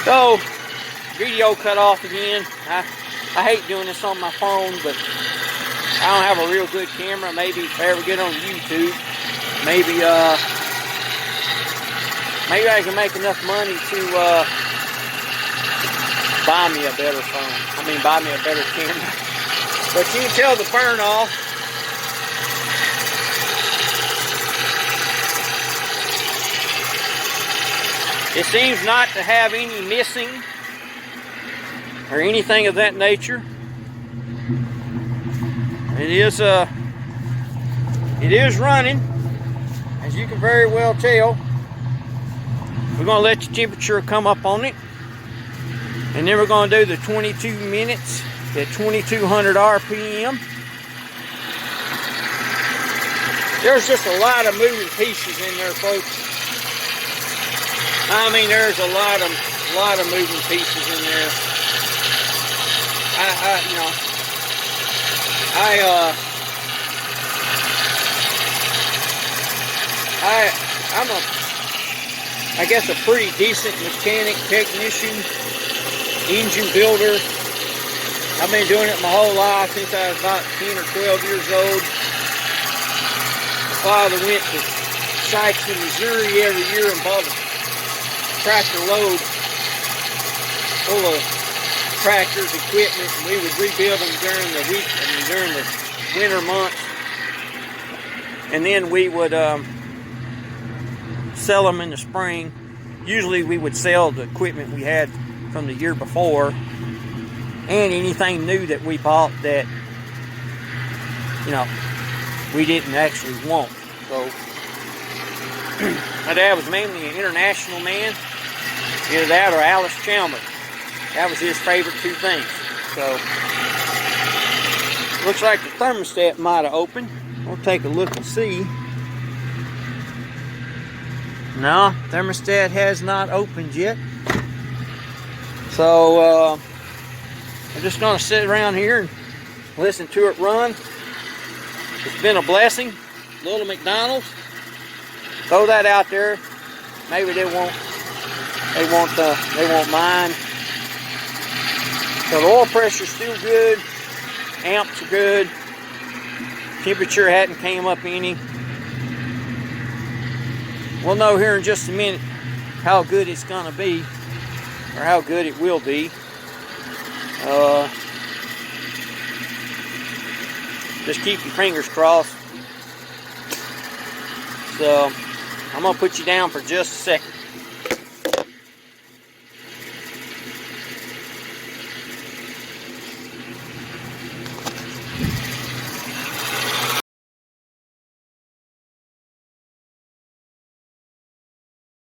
So, video cut off again. I hate doing this on my phone, but I don't have a real good camera. Maybe if I ever get on YouTube, maybe I can make enough money to buy me a better phone. I mean, buy me a better camera. But you can tell the burn off. It seems not to have any missing or anything of that nature. It is running, as you can very well tell. We're going to let the temperature come up on it, and then we're going to do the 22 minutes at 2200 RPM. There's just a lot of moving pieces in there, folks. I mean, there's a lot of moving pieces in there. I'm I guess a pretty decent mechanic, technician, engine builder. I've been doing it my whole life since I was about 10 or 12 years old. My father went to sites in Missouri every year and bought a tractor load full of tractors, equipment, and we would rebuild them during the winter months, and then we would sell them in the spring. Usually we would sell the equipment we had from the year before and anything new that we bought that, you know, we didn't actually want. So my dad was mainly an international man. Either that or Alice Chalmers. That was his favorite two things. So looks like the thermostat might have opened. We'll take a look and see. No, thermostat has not opened yet. So I'm just going to sit around here and listen to it run. It's been a blessing. Little McDonald's. Throw that out there. Maybe they won't mind. So the oil pressure's still good. Amps are good. Temperature hadn't came up any. We'll know here in just a minute how good it's going to be, or how good it will be. Just keep your fingers crossed. So I'm going to put you down for just a second.